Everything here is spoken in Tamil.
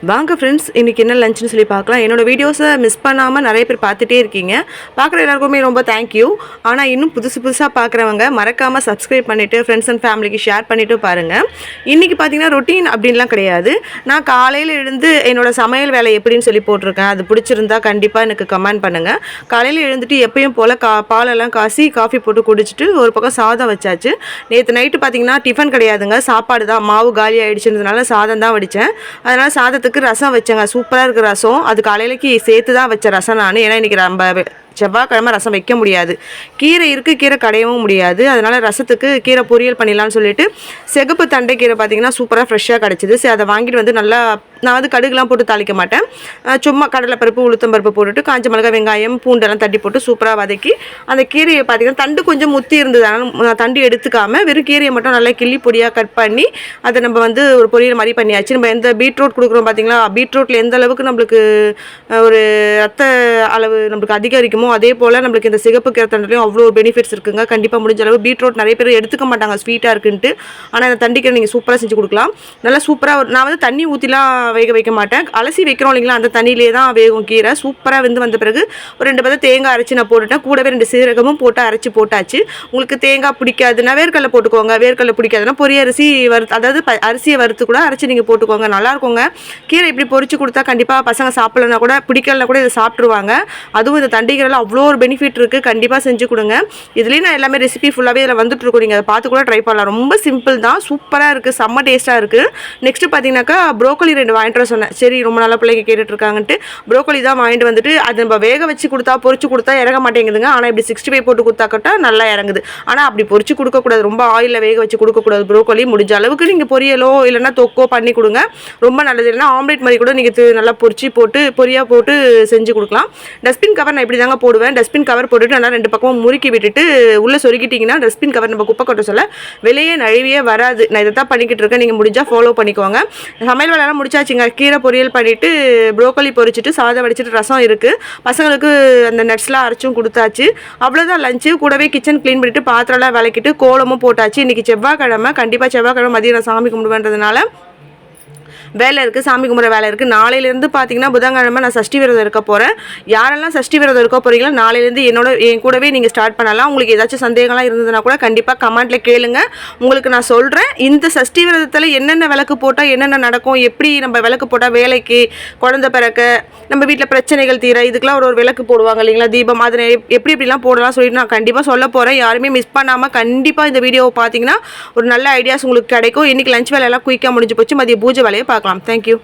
வாங்க ஃப்ரெண்ட்ஸ், இன்றைக்கி என்ன லஞ்சுன்னு சொல்லி பார்க்கலாம். என்னோடய வீடியோஸை மிஸ் பண்ணாமல் நிறைய பேர் பார்த்துட்டே இருக்கீங்க. பார்க்குற எல்லாருக்குமே ரொம்ப தேங்க்யூ. ஆனால் இன்னும் புதுசாக பார்க்குறவங்க மறக்காமல் சப்ஸ்கிரைப் பண்ணிவிட்டு ஃப்ரெண்ட்ஸ் அண்ட் ஃபேமிலிக்கு ஷேர் பண்ணிவிட்டு பாருங்கள். இன்றைக்கி பார்த்தீங்கன்னா ரொட்டீன் அப்படின்லாம் கிடையாது. நான் காலையில் எழுந்து என்னோடய சமையல் வேலை எப்படின்னு சொல்லி போட்டிருக்கேன். அது பிடிச்சிருந்தா கண்டிப்பாக எனக்கு கமெண்ட் பண்ணுங்கள். காலையில் எழுந்துட்டு எப்பயும் போல் பாலெல்லாம் காசி காஃபி போட்டு குடிச்சிட்டு ஒரு பக்கம் சாதம் வச்சாச்சு. நேற்று நைட்டு பார்த்தீங்கன்னா டிஃபன் கிடையாதுங்க, சாப்பாடு தான். மாவு காலி ஆகிடுச்சுன்றதுனால சாதம் தான் வடித்தேன். அதனால் சாதத்துக்கு ரசம் வச்சேங்க. சூப்பராக இருக்குது ரசம். அது காலையிலக்கு சேர்த்து தான் வச்ச ரசம் நான். ஏன்னா இன்றைக்கி நம்ம செவ்வாய்க்கிழமை ரசம் வைக்க முடியாது, கீரை இருக்குது, கீரை கடையவும் முடியாது. அதனால் ரசத்துக்கு கீரை பொரியல் பண்ணிடலான்னு சொல்லிட்டு சிகப்பு தண்டைக்கீரை பார்த்திங்கன்னா சூப்பராக ஃப்ரெஷ்ஷாக கிடச்சிது. சரி, அதை வாங்கிட்டு வந்து நல்லா நான் வந்து கடுகுலாம் போட்டு தாளிக்க மாட்டேன். சும்மா கடலைப்பருப்பு உளுத்தம்பருப்பு போட்டுட்டு காஞ்ச மிளகாய் வெங்காயம் பூண்டெல்லாம் தட்டி போட்டு சூப்பராக வதக்கி அந்த கீரையை பார்த்திங்கன்னா தண்டு கொஞ்சம் முத்தி இருந்தது. நான் தண்டு எடுத்துக்காமல் வெறும் கீரையை மட்டும் நல்லா கிள்ளி பொடியாக கட் பண்ணி அதை நம்ம வந்து ஒரு பொரியல் மாதிரி பண்ணியாச்சு. நம்ம எந்த பீட்ரூட் கொடுக்குறோம் பார்த்திங்களா, பீட்ரூட்டில் எந்த அளவுக்கு நம்மளுக்கு ஒரு ரத்த அளவு நம்மளுக்கு அதிகரிக்குமோ அதே போல் நம்மளுக்கு இந்த சிகப்பு கீரை தண்டுலையும் அவ்வளோ பெனிஃபிட்ஸ் இருக்குங்க. கண்டிப்பாக முடிஞ்ச அளவு பீட்ரூட் நிறைய பேர் எடுத்துக்க மாட்டாங்க ஸ்வீட்டாக இருக்குன்ட்டு. ஆனால் இந்த தண்டிக்கீரை நீங்கள் சூப்பராக செஞ்சு கொடுக்கலாம். நல்லா சூப்பராக நான் வந்து தண்ணி ஊற்றிலாம் வேக வைக்க மாட்டேன். அலசி வைக்கிறோம் இல்லைங்களா, அந்த தண்ணியிலே தான் வேகும் கீரை. சூப்பராக வந்த பிறகு ஒரு 2 பதம் தேங்காய் அரைச்சி நான் போட்டுட்டேன். கூடவே 2 சீரகமும் போட்டு அரைச்சி போட்டாச்சு. உங்களுக்கு தேங்காய் பிடிக்காதுன்னா வேர்க்கடலை போட்டுக்கோங்க. வேர்க்கடலை பிடிக்காதுன்னா பொரிய அரிசி அதாவது அரிசியை வறுத்து கூட அரைச்சி நீங்கள் போட்டுக்கோங்க. நல்லாயிருக்குங்க. கீரை இப்படி பொரிச்சு கொடுத்தா கண்டிப்பாக பசங்க சாப்பிட்லன்னா கூட பிடிக்கலனா கூட இதை சாப்பிட்ருவாங்க. அதுவும் இந்த தண்டிக்கீரையில் அவ்வளோ ஒரு பெனிஃபிட் இருக்குது. கண்டிப்பாக செஞ்சு கொடுங்க. இதுலேயும் நான் எல்லாமே ரெசிபி ஃபுல்லாகவே இதில் வந்துட்டுருக்கோம். நீங்கள் அதை பார்த்து கூட ட்ரை பண்ணலாம். ரொம்ப சிம்பிள் தான், சூப்பராக இருக்குது, செம்ம டேஸ்ட்டாக இருக்குது. நெக்ஸ்ட்டு பார்த்தீங்கன்னாக்கா ப்ரோக்கோலி 2 வாங்கிட்டு வர சொன்னேன். சரி, ரொம்ப நாளாக பிள்ளைங்க கேட்டுட்ருக்காங்கன்ட்டு ப்ரோக்கோலி தான் வாங்கிட்டு வந்துட்டு அது நம்ம வேக வச்சு கொடுத்தா பொரிச்சு கொடுத்தா இறங்க மாட்டேங்குதுங்க. ஆனால் இப்படி 65 போட்டு கொடுத்தாக்கட்டா நல்லா இறங்குது. ஆனால் அப்படி பொரிச்சு கொடுக்கக்கூடாது, ரொம்ப ஆயிலில் வேக வச்சு கொடுக்கக்கூடாது. ப்ரோக்கோலி முடிஞ்ச அளவுக்கு நீங்கள் பொரியலோ இல்லைன்னா தொக்கோ பண்ணி கொடுங்க, ரொம்ப நல்லது. இல்லைன்னா ஆம்லேட் மாதிரி கூட நீங்கள் நல்லா பொரிச்சு போட்டு பொரியாக போட்டு செஞ்சு கொடுக்கலாம். டஸ்ட்பின் கவர் நான் இப்படி தாங்க போடுவேன். டஸ்ட்பின் கவர் போட்டுட்டு நல்லா 2 பக்கமும் முறுக்கி விட்டுட்டு உள்ளே சொருக்கிட்டிங்கன்னா டஸ்ட்பின் கவர் நம்ம குப்பை கொட்ட சொல்ல வெளியே நழுவியே வராது. நான் இதை தான் பண்ணிக்கிட்டு இருக்கேன். நீங்கள் முடிஞ்சால் ஃபாலோ பண்ணிக்கோங்க. சமையல் வேலையெல்லாம் முடிச்சாச்சுங்க. கீரை பொரியல் பண்ணிவிட்டு ப்ரோக்கோலி பொரிச்சிட்டு சாதம் வடிச்சிட்டு ரசம் இருக்குது. பசங்களுக்கு அந்த நட்ஸ்லாம் அரைச்சும் கொடுத்தாச்சு. அவ்வளோதான் லஞ்சு. கூடவே கிச்சன் க்ளீன் பண்ணிவிட்டு பாத்திரம்லாம் விளக்கிட்டு கோலமும் போட்டாச்சு. இன்றைக்கி செவ்வாய்க்கிழமை, கண்டிப்பாக செவ்வாய்க்கிழமை மதியம் நான் சாமி கும்பிடுவேன்றதுனால வேலை இருக்குது, சாமி கும்பிட்ற வேலை இருக்குது. நாளையிலேருந்து பார்த்தீங்கன்னா புதன்கிழமை நான் சஷ்டி விரதம் இருக்க போகிறேன். யாரெல்லாம் சஷ்டி விரதம் இருக்க போகிறீங்களோ நாளையிலேருந்து என் கூடவே நீங்கள் ஸ்டார்ட் பண்ணலாம். உங்களுக்கு ஏதாச்சும் சந்தேகம்லாம் இருந்ததுன்னா கூட கண்டிப்பாக கமெண்ட்டில் கேளுங்க, உங்களுக்கு நான் சொல்கிறேன். இந்த சஷ்டி விரதத்தில் என்னென்ன விளக்கு போட்டால் என்னென்ன நடக்கும், எப்படி நம்ம விளக்கு போட்டால் வேலைக்கு, குழந்தை பிறக்க, நம்ம வீட்டில் பிரச்சனைகள் தீர, இதுக்கெலாம் ஒரு விளக்கு போடுவாங்க இல்லைங்களா, தீபம், அதை எப்படிலாம் போடலாம் சொல்லிட்டு நான் கண்டிப்பாக சொல்ல போகிறேன். யாருமே மிஸ் பண்ணாமல் கண்டிப்பாக இந்த வீடியோவை பார்த்தீங்கன்னா ஒரு நல்ல ஐடியாஸ் உங்களுக்கு கிடைக்கும். இன்றைக்கி லஞ்ச் வேலையெல்லாம் குயிக்காக முடிஞ்சு போச்சு. மதிய பூஜை வேலையை பார்க்கலாம். Thank you.